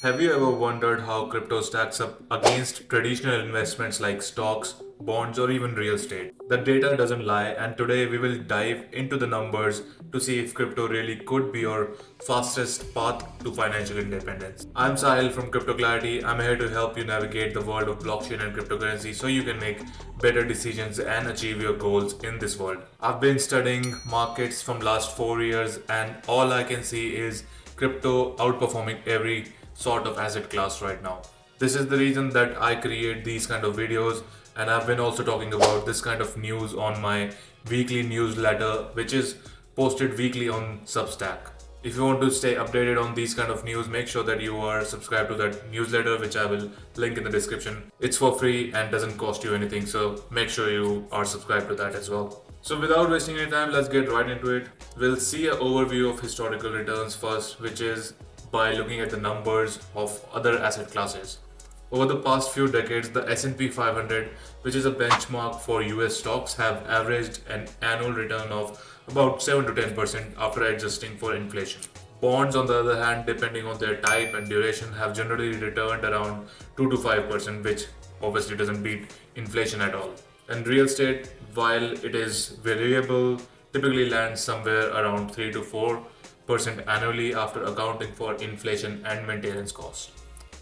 Have you ever wondered how crypto stacks up against traditional investments like stocks, bonds, or even real estate? The data doesn't lie, and today we will dive into the numbers to see if crypto really could be your fastest path to financial independence. I'm Sahil from Crypto Clarity. I'm here to help you navigate the world of blockchain and cryptocurrency so you can make better decisions and achieve your goals in this world. I've been studying markets from last 4 years, and all I can see is crypto outperforming every sort of asset class right now. This is the reason that I create these kind of videos, and I've been also talking about this kind of news on my weekly newsletter, which is posted weekly on Substack. If you want to stay updated on these kind of news, make sure that you are subscribed to that newsletter, which I will link in the description. It's for free and doesn't cost you anything, so make sure you are subscribed to that as well. So without wasting any time, let's get right into it. We'll see an overview of historical returns first, which is by looking at the numbers of other asset classes. Over the past few decades, the S&P 500, which is a benchmark for US stocks, have averaged an annual return of about 7 to 10% after adjusting for inflation. Bonds, on the other hand, depending on their type and duration, have generally returned around 2 to 5%, which obviously doesn't beat inflation at all. And real estate, while it is variable, typically lands somewhere around 3 to 4% annually after accounting for inflation and maintenance costs.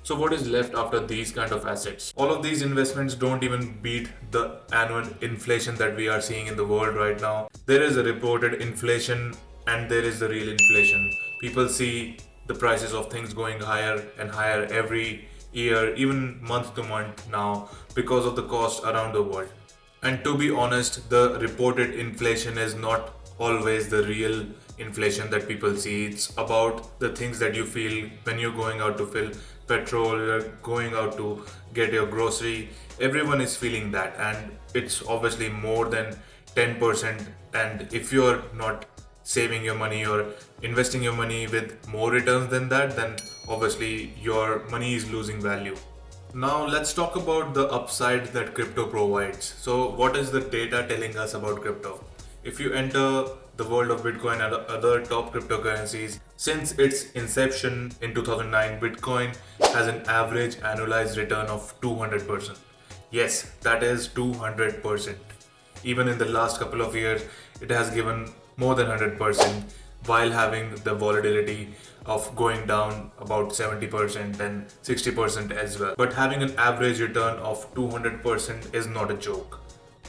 So what is left after these kind of assets? All of these investments don't even beat the annual inflation that we are seeing in the world right now. There is a reported inflation and there is the real inflation. People see the prices of things going higher and higher every year, even month to month now, because of the cost around the world. And to be honest, the reported inflation is not always the real inflation that people see. It's about the things that you feel when you're going out to fill petrol, you're going out to get your grocery. Everyone is feeling that, and it's obviously more than 10%. And if you're not saving your money or investing your money with more returns than that, then obviously your money is losing value. Now let's talk about the upside that crypto provides. So what is the data telling us about crypto? If you enter the world of Bitcoin and other top cryptocurrencies, since its inception in 2009, Bitcoin has an average annualized return of 200%. Yes, that is 200%. Even in the last couple of years, it has given more than 100% while having the volatility of going down about 70% and 60% as well. But having an average return of 200% is not a joke.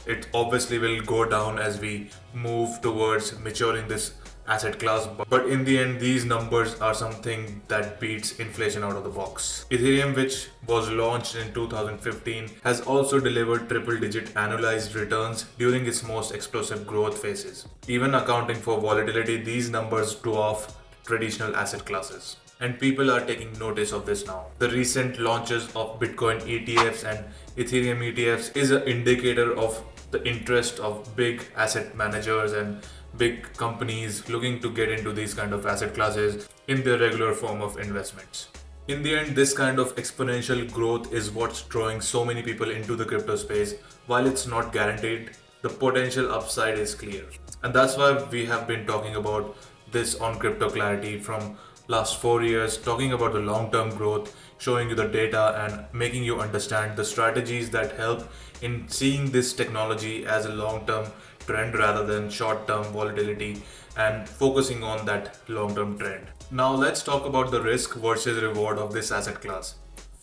It obviously will go down as we move towards maturing this asset class, but in the end these numbers are something that beats inflation out of the box. Ethereum, which was launched in 2015, has also delivered triple digit annualized returns during its most explosive growth phases. Even accounting for volatility, these numbers dwarf traditional asset classes. And people are taking notice of this now. The recent launches of Bitcoin ETFs and Ethereum ETFs is an indicator of the interest of big asset managers and big companies looking to get into these kind of asset classes in their regular form of investments. In the end, this kind of exponential growth is what's drawing so many people into the crypto space. While it's not guaranteed, the potential upside is clear. And that's why we have been talking about this on Crypto Clarity from last 4 years, talking about the long-term growth, showing you the data and making you understand the strategies that help in seeing this technology as a long-term trend rather than short-term volatility and focusing on that long-term trend. Now let's talk about the risk versus reward of this asset class.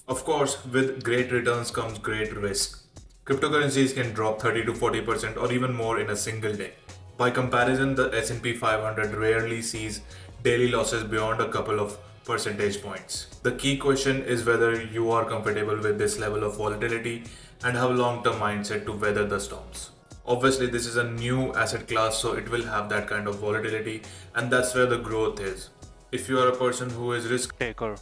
Of course, with great returns comes great risk. Cryptocurrencies can drop 30 to 40% or even more in a single day. By comparison, the S&P 500 rarely sees daily losses beyond a couple of percentage points. The key question is whether you are comfortable with this level of volatility and have a long-term mindset to weather the storms. Obviously, this is a new asset class, so it will have that kind of volatility, and that's where the growth is. If you are a person who is risk taker,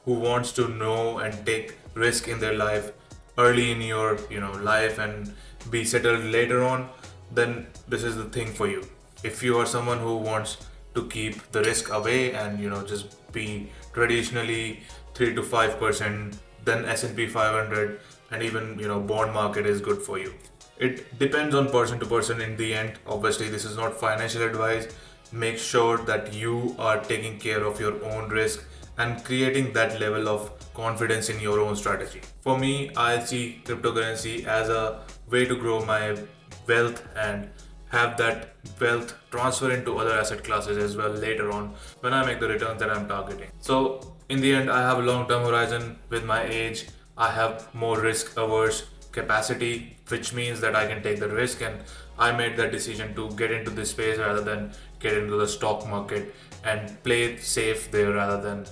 who wants to know and take risk in their life early in your life and be settled later on, then this is the thing for you. If you are someone who wants to keep the risk away and just be traditionally 3 to 5%, then S&P 500 and even bond market is good for you. It depends on person to person in the end. Obviously, this is not financial advice. Make sure that you are taking care of your own risk and creating that level of confidence in your own strategy. For me, I see cryptocurrency as a way to grow my wealth and have that wealth transfer into other asset classes as well later on when I make the returns that I'm targeting. So, in the end, I have a long term horizon with my age. I have more risk averse capacity, which means that I can take the risk, and I made that decision to get into this space rather than get into the stock market and play safe there rather than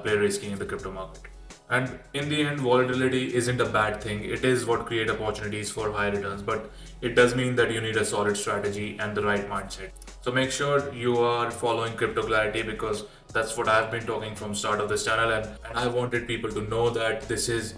play risky in the crypto market. And in the end, volatility isn't a bad thing. It is what create opportunities for high returns, but it does mean that you need a solid strategy and the right mindset. So make sure you are following crypto clarity, because that's what I've been talking from start of this channel, and I wanted people to know that this is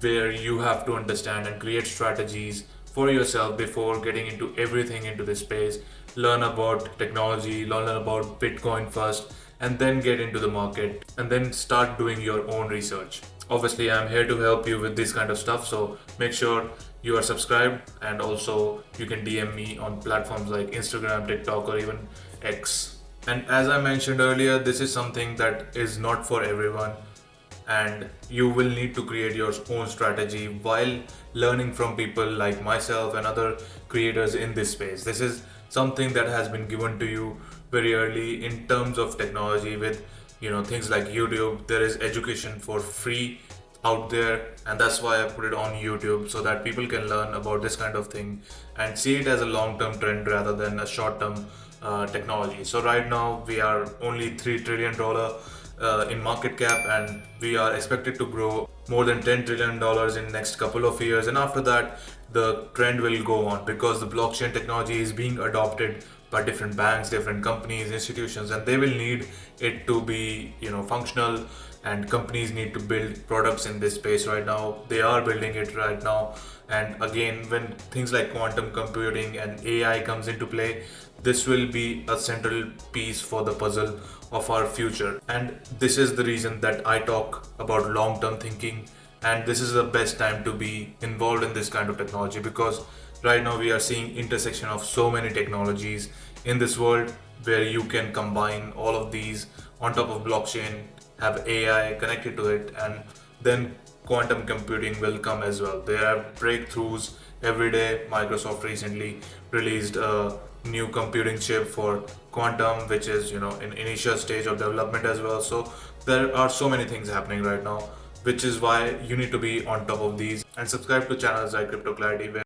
where you have to understand and create strategies for yourself before getting into everything into this space. Learn about technology, learn about Bitcoin first, and then get into the market and then start doing your own research. Obviously, I'm here to help you with this kind of stuff, so make sure you are subscribed, and also you can DM me on platforms like Instagram, TikTok, or even X. And as I mentioned earlier, this is something that is not for everyone, and you will need to create your own strategy while learning from people like myself and other creators in this space. This is something that has been given to you very early in terms of technology with things like YouTube. There is education for free out there, and that's why I put it on YouTube, so that people can learn about this kind of thing and see it as a long-term trend rather than a short-term technology. So right now we are only $3 trillion in market cap, and we are expected to grow more than $10 trillion in next couple of years. And after that, the trend will go on, because the blockchain technology is being adopted by different banks, different companies, institutions, and they will need it to be functional. And companies need to build products in this space. Right now they are building it right now, and again, when things like quantum computing and AI comes into play, this will be a central piece for the puzzle of our future. And this is the reason that I talk about long-term thinking, and this is the best time to be involved in this kind of technology, because right now we are seeing intersection of so many technologies in this world, where you can combine all of these on top of blockchain, have AI connected to it, and then quantum computing will come as well. There are breakthroughs every day. Microsoft recently released a new computing chip for quantum, which is in initial stage of development as well. So there are so many things happening right now, which is why you need to be on top of these and subscribe to channels like Crypto Clarity, where